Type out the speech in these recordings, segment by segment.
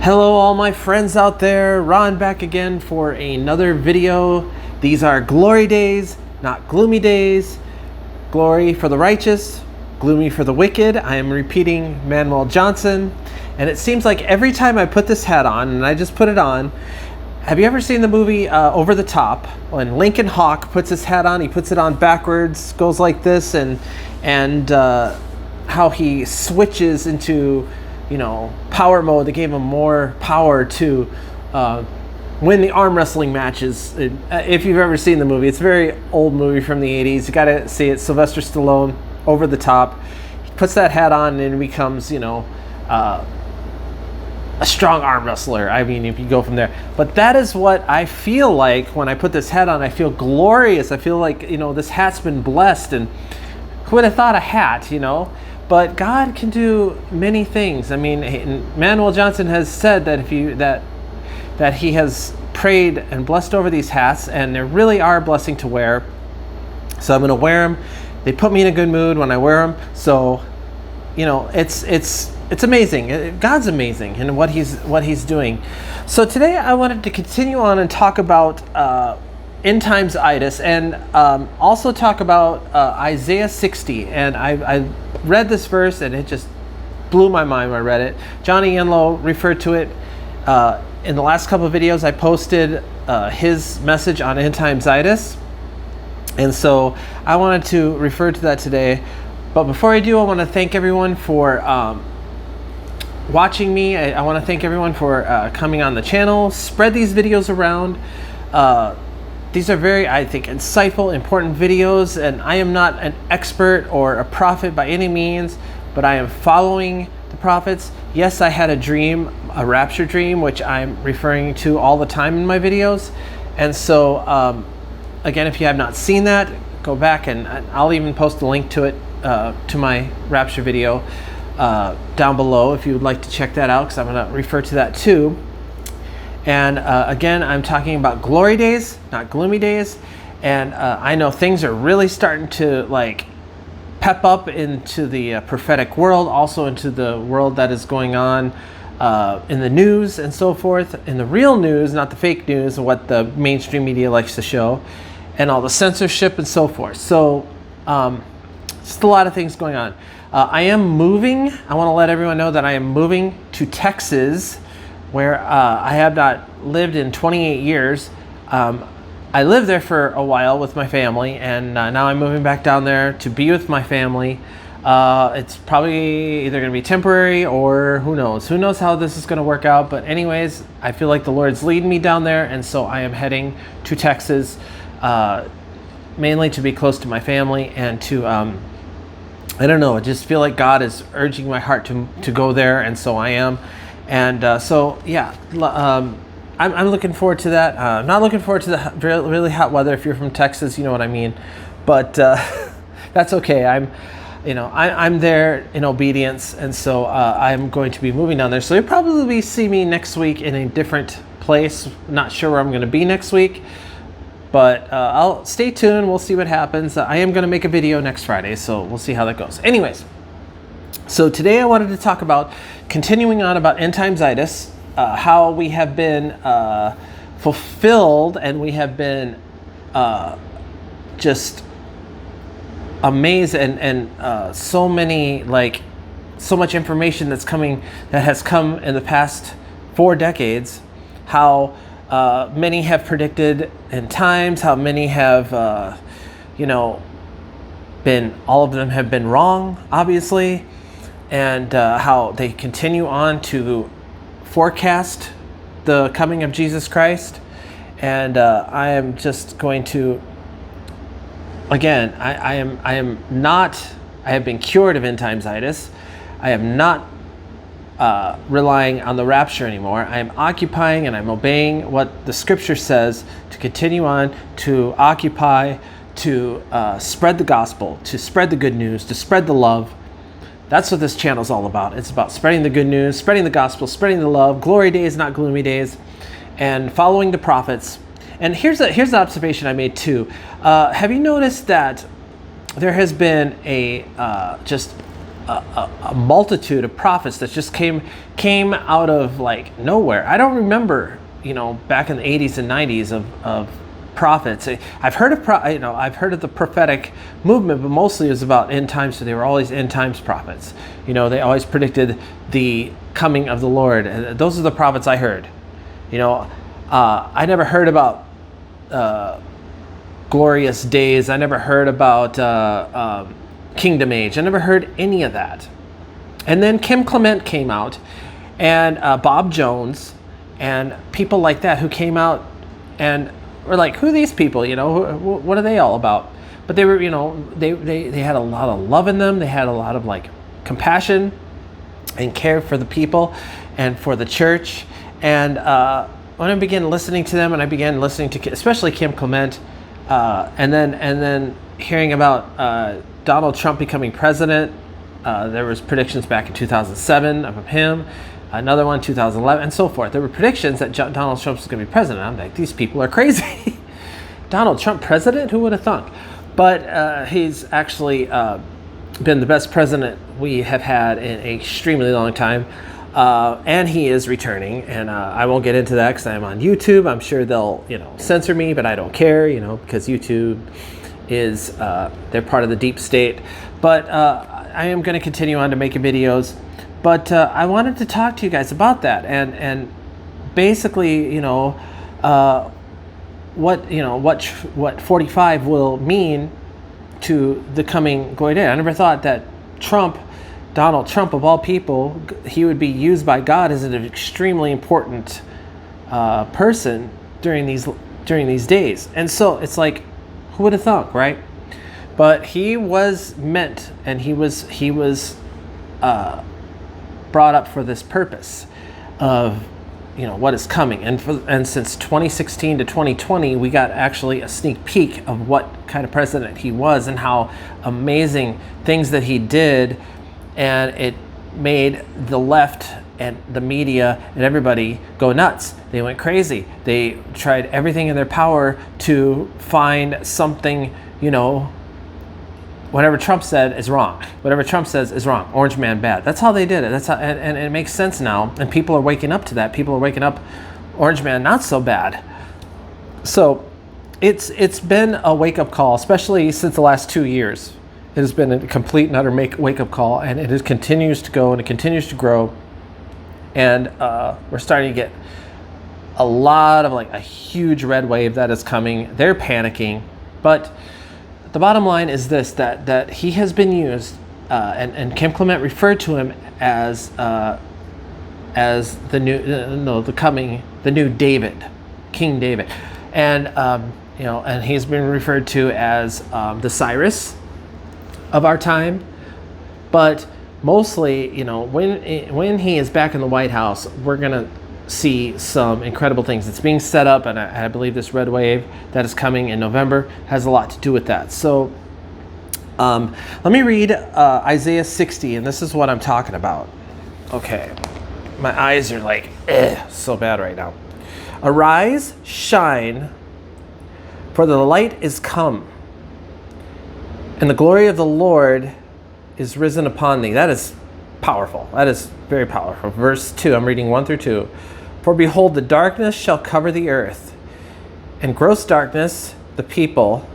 Hello all my friends out there, Ron back again for another video. These are glory days, not gloomy days. Glory for the righteous, gloomy for the wicked. I am repeating Manuel Johnson, and it seems like every time I put this hat on, and I just put it on, have you ever seen the movie Over the Top? When Lincoln Hawk puts his hat on, he puts it on backwards, goes like this, and how he switches into, you know, power mode. They gave him more power to win the arm wrestling matches. If you've ever seen the movie, it's a very old movie from the 80s. You gotta see it. Sylvester Stallone, Over the Top. He puts that hat on and becomes, you know, a strong arm wrestler. I mean, if you go from there. But that is what I feel like when I put this hat on. I feel glorious. I feel like, you know, this hat's been blessed. And who would have thought a hat, you know? But God can do many things. I mean, Manuel Johnson has said that that he has prayed and blessed over these hats, and they really are a blessing to wear. So I'm going to wear them. They put me in a good mood when I wear them. So, you know, it's amazing. God's amazing in what he's doing. So today I wanted to continue on and talk about end times itis, and also talk about Isaiah 60. And I read this verse and it just blew my mind when I read it. Johnny Enlow referred to it in the last couple of videos. I posted his message on end times itis, and so I wanted to refer to that today. But before I do, I want to thank everyone for watching me. I want to thank everyone for coming on the channel. Spread these videos around. These are very, I think, insightful, important videos, and I am not an expert or a prophet by any means, but I am following the prophets. Yes, I had a dream, a rapture dream, which I'm referring to all the time in my videos. And so, again, if you have not seen that, go back, and I'll even post a link to it, to my rapture video down below if you would like to check that out, because I'm going to refer to that too. And again, I'm talking about glory days, not gloomy days. And I know things are really starting to like pep up into the prophetic world, also into the world that is going on in the news and so forth, in the real news, not the fake news and what the mainstream media likes to show, and all the censorship and so forth. So just a lot of things going on. I am moving. I want to let everyone know that I am moving to Texas, where I have not lived in 28 years. I lived there for a while with my family, and now I'm moving back down there to be with my family. It's probably either going to be temporary, or who knows? Who knows how this is going to work out? But anyways, I feel like the Lord's leading me down there, and so I am heading to Texas, mainly to be close to my family and to, I don't know, I just feel like God is urging my heart to go there, and so I am. And so, yeah, I'm looking forward to that. I'm not looking forward to the really hot weather. If you're from Texas, you know what I mean. But that's okay. I'm there in obedience, and so I'm going to be moving down there. So you'll probably see me next week in a different place. Not sure where I'm going to be next week, but I'll stay tuned. We'll see what happens. I am going to make a video next Friday, so we'll see how that goes. Anyways. So today I wanted to talk about, continuing on about end times itis, how we have been fulfilled, and we have been just amazed, and so much information that has come in the past 4 decades, how many have predicted end times, how many have, all of them have been wrong, obviously. And how they continue on to forecast the coming of Jesus Christ. And I am just going to, again, I have been cured of end times itis. I am not relying on the rapture anymore. I am occupying and I'm obeying what the scripture says, to continue on to occupy, to spread the gospel, to spread the good news, to spread the love. That's what this channel is all about. It's about spreading the good news, spreading the gospel, spreading the love, glory days, not gloomy days, and following the prophets. And here's the observation I made too. Have you noticed that there has been a a multitude of prophets that just came out of like nowhere. I don't remember, back in the 80s and 90s of prophets. I've heard of I've heard of the prophetic movement, but mostly it was about end times. So they were always end times prophets. They always predicted the coming of the Lord. And those are the prophets I heard. I never heard about glorious days. I never heard about kingdom age. I never heard any of that. And then Kim Clement came out, and Bob Jones, and people like that who came out and were like, who are these people? What are they all about? But they were, they had a lot of love in them. They had a lot of like compassion and care for the people and for the church. And when I began listening to them, and I began listening to especially Kim Clement, and then hearing about Donald Trump becoming president, there was predictions back in 2007 of him, another one 2011, and so forth. There were predictions that Donald Trump was going to be president. I'm like, these people are crazy. Donald Trump president? Who would have thunk? But he's actually been the best president we have had in an extremely long time. And he is returning, and I won't get into that because I'm on YouTube. I'm sure they'll, censor me, but I don't care, because YouTube is, they're part of the deep state. But I am going to continue on to making videos. But I wanted to talk to you guys about that, and basically, what 45 will mean to the coming glory day. I never thought that Donald Trump of all people, he would be used by God as an extremely important person during these days. And so it's like, who would have thunk, right? But he was meant, and he was brought up for this purpose of what is coming. And since 2016 to 2020, we got actually a sneak peek of what kind of president he was and how amazing things that he did. And it made the left and the media and everybody go nuts. They went crazy. They tried everything in their power to find something, whatever Trump said is wrong. Whatever Trump says is wrong. Orange man bad. That's how they did it. That's how, and it makes sense now. And people are waking up to that. People are waking up, orange man not so bad. So it's been a wake-up call, especially since the last 2 years. It has been a complete and utter wake-up call, and it continues to go, and it continues to grow. And we're starting to get a lot of a huge red wave that is coming. They're panicking, but the bottom line is this: that he has been used, and Kim Clement referred to him as the new David, King David, and and he's been referred to as the Cyrus of our time. But mostly, when he is back in the White House, we're gonna see some incredible things. It's being set up, and I believe this red wave that is coming in November has a lot to do with that. So let me read Isaiah 60, and this is what I'm talking about. Okay, my eyes are so bad right now. Arise, shine, for the light is come, and the glory of the Lord is risen upon thee. That is powerful. That is very powerful. Verse 2, I'm reading 1 through 2. For behold, the darkness shall cover the earth, and gross darkness the people,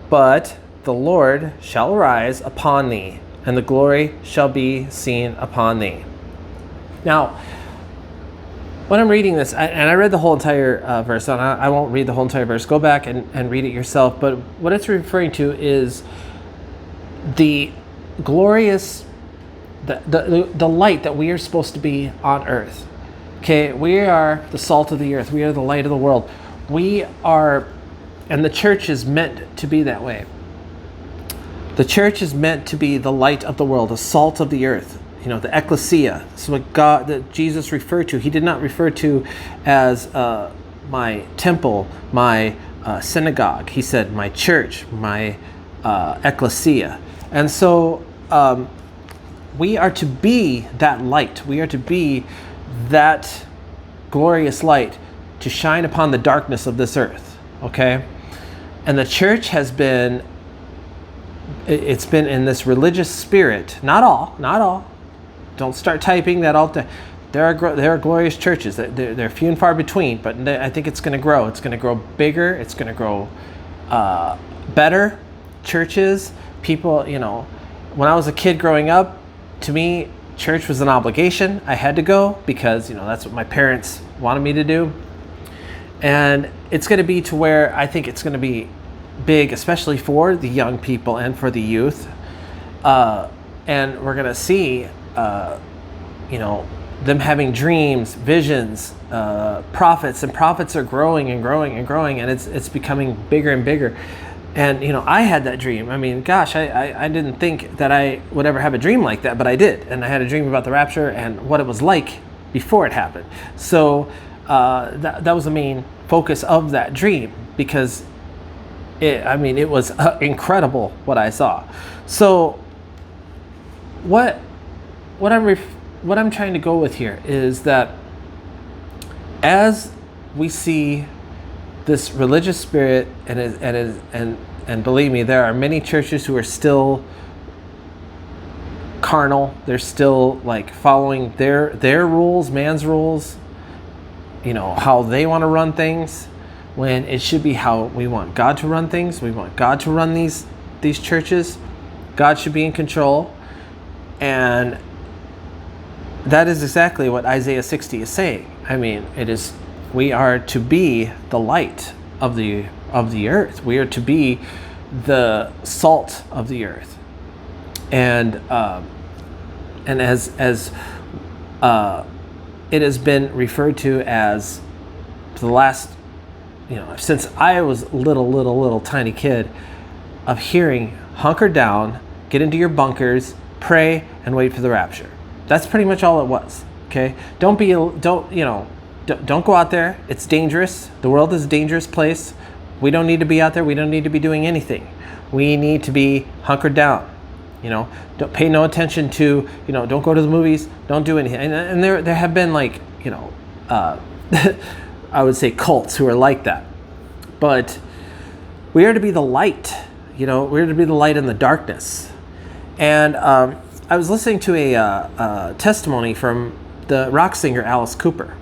but the Lord shall arise upon thee, and the glory shall be seen upon thee. Now, when I'm reading this, and I read the whole entire verse, and I won't read the whole entire verse. Go back and read it yourself. But what it's referring to is the glorious, the light that we are supposed to be on earth. Okay, we are the salt of the earth. We are the light of the world. We are, and the church is meant to be that way. The church is meant to be the light of the world, the salt of the earth. The ecclesia. That's what that Jesus referred to. He did not refer to as my temple, my synagogue. He said my church, my ecclesia. And so we are to be that light. We are to be that glorious light to shine upon the darkness of this earth. Okay? And the church has been it's been in this religious spirit. Not all. Don't start typing that all the. There are glorious churches. They're few and far between, but I think it's going to grow. It's going to grow bigger. It's going to grow better. Churches, people, when I was a kid growing up, to me, church was an obligation. I had to go because, that's what my parents wanted me to do. And it's going to be to where I think it's going to be big, especially for the young people and for the youth. And we're going to see, them having dreams, visions, prophets, and prophets are growing and growing and growing, and it's becoming bigger and bigger. And I had that dream. I mean, gosh, I didn't think that I would ever have a dream like that, but I did. And I had a dream about the rapture and what it was like before it happened. So that was the main focus of that dream, because it was incredible what I saw. So what I'm trying to go with here is that as we see this religious spirit, and believe me, there are many churches who are still carnal. They're still like following their rules, man's rules, how they want to run things, when it should be how we want God to run things. We want God to run these churches. God should be in control. And that is exactly what Isaiah 60 is saying. I mean, we are to be the light of the earth. We are to be the salt of the earth. And as it has been referred to as the last, since I was a little tiny kid, of hearing, hunker down, get into your bunkers, pray, and wait for the rapture. That's pretty much all it was. Okay, don't go out there. It's dangerous. The world is a dangerous place. We don't need to be out there. We don't need to be doing anything. We need to be hunkered down. Don't pay no attention to, don't go to the movies. Don't do anything. And there have been I would say cults who are like that. But we are to be the light. We're to be the light in the darkness. And I was listening to a testimony from the rock singer Alice Cooper.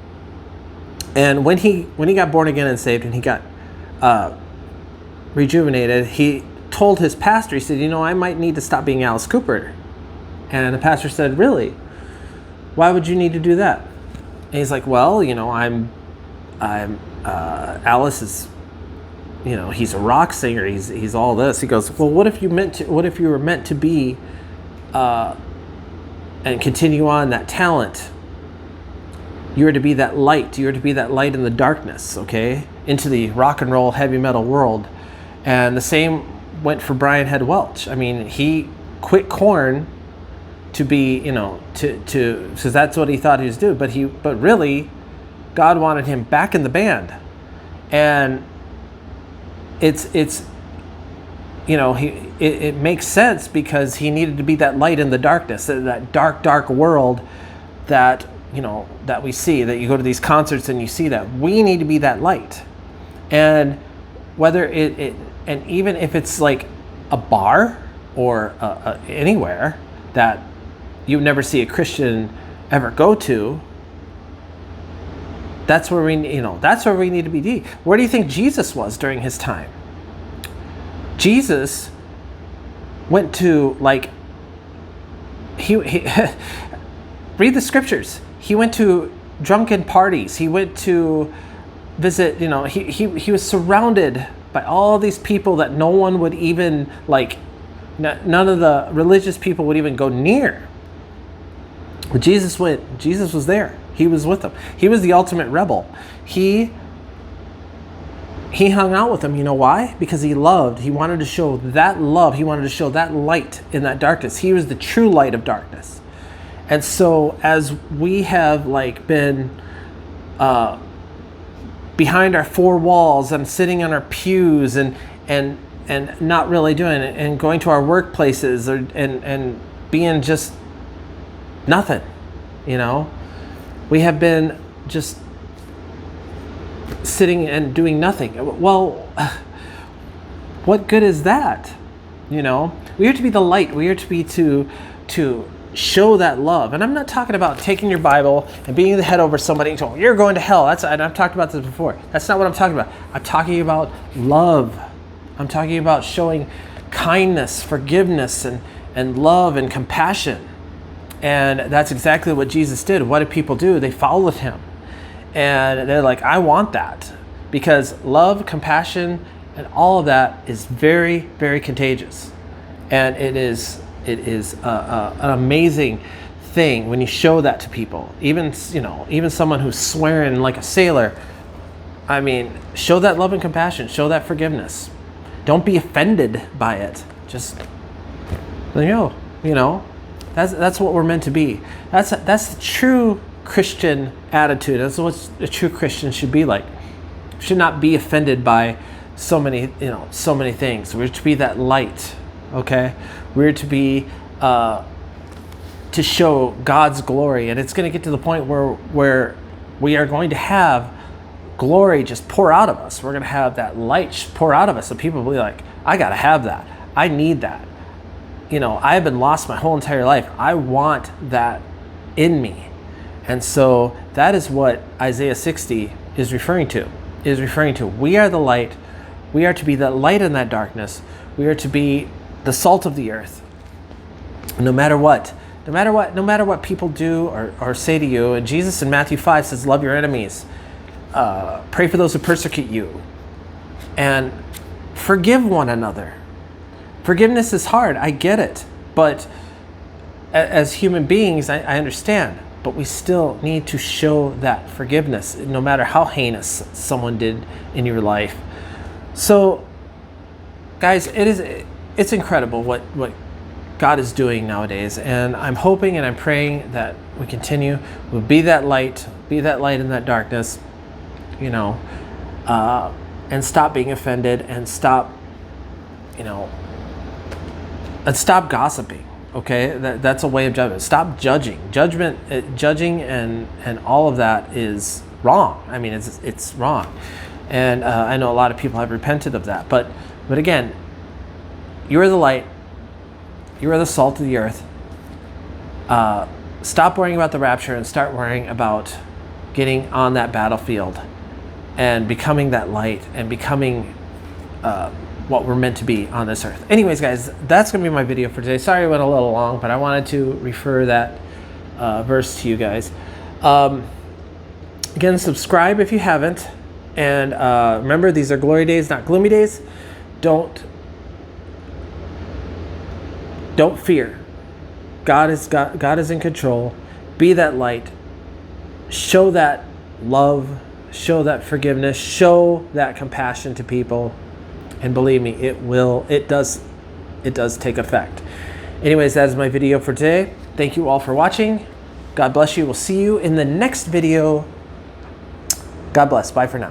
And when he got born again and saved, and he got rejuvenated, he told his pastor, he said, I might need to stop being Alice Cooper. And the pastor said, really? Why would you need to do that? And he's like, well, I'm Alice is, he's a rock singer. He's all this. He goes, well, what if you were meant to be, and continue on that talent? You are to be that light. You are to be that light in the darkness, okay? Into the rock and roll, heavy metal world. And the same went for Brian Head Welch. I mean, he quit Korn to be, because that's what he thought he was doing. But really, God wanted him back in the band. And it makes sense, because he needed to be that light in the darkness, that dark world that we see, that you go to these concerts and you see that. We need to be that light. And whether and even if it's like a bar or anywhere that you never see a Christian ever go to, that's where we need to be. Where do you think Jesus was during his time? Jesus went to he read the scriptures. He went to drunken parties. He went to visit, he was surrounded by all these people that no one would even none of the religious people would even go near. But Jesus was there. He was with them. He was the ultimate rebel. He hung out with them. You know why? Because he loved. He wanted to show that love. He wanted to show that light in that darkness. He was the true light of darkness. And so as we have been behind our four walls and sitting on our pews and not really doing it, and going to our workplaces and being just nothing, we have been just sitting and doing nothing. Well, what good is that? You know, we are to be the light. We are to be to show that love. And I'm not talking about taking your Bible and beating the head over somebody and saying, you're going to hell. And I've talked about this before. That's not what I'm talking about. I'm talking about love. I'm talking about showing kindness, forgiveness, and love and compassion. And that's exactly what Jesus did. What did people do? They followed him. And they're like, I want that. Because love, compassion, and all of that is very, very contagious. And it is an amazing thing when you show that to people. Even someone who's swearing like a sailor. I mean, show that love and compassion. Show that forgiveness. Don't be offended by it. Just you know, that's what we're meant to be. That's the true Christian attitude. That's what a true Christian should be like. Should not be offended by so many things. We're to be that light. Okay, we're to be to show God's glory, and it's going to get to the point where we are going to have glory just pour out of us. We're going to have that light pour out of us, and people will be like, I got to have that. I need that. You know, I've been lost my whole entire life. I want that in me. And so that is what Isaiah 60 is referring to. We are the light. We are to be that light in that darkness. We are to be the salt of the earth. No matter what people do or say to you. And Jesus in Matthew 5 says, love your enemies. Pray for those who persecute you. And forgive one another. Forgiveness is hard. I get it. But as human beings, I understand. But we still need to show that forgiveness, no matter how heinous someone did in your life. So, guys, it's incredible what God is doing nowadays, and I'm hoping and I'm praying that we continue. We'll be that light in that darkness, you know, and stop being offended and stop gossiping. Okay, that's a way of judgment. Stop judging. Judging and all of that is wrong. I mean, it's wrong, and I know a lot of people have repented of that. But again, you are the light. You are the salt of the earth. Stop worrying about the rapture and start worrying about getting on that battlefield and becoming that light and becoming what we're meant to be on this earth. Anyways, guys, that's going to be my video for today. Sorry it went a little long, but I wanted to refer that verse to you guys. Again, subscribe if you haven't. And remember, these are glory days, not gloomy days. Don't fear. God is in control. Be that light. Show that love. Show that forgiveness. Show that compassion to people. And believe me, it does take effect. Anyways, that is my video for today. Thank you all for watching. God bless you. We'll see you in the next video. God bless. Bye for now.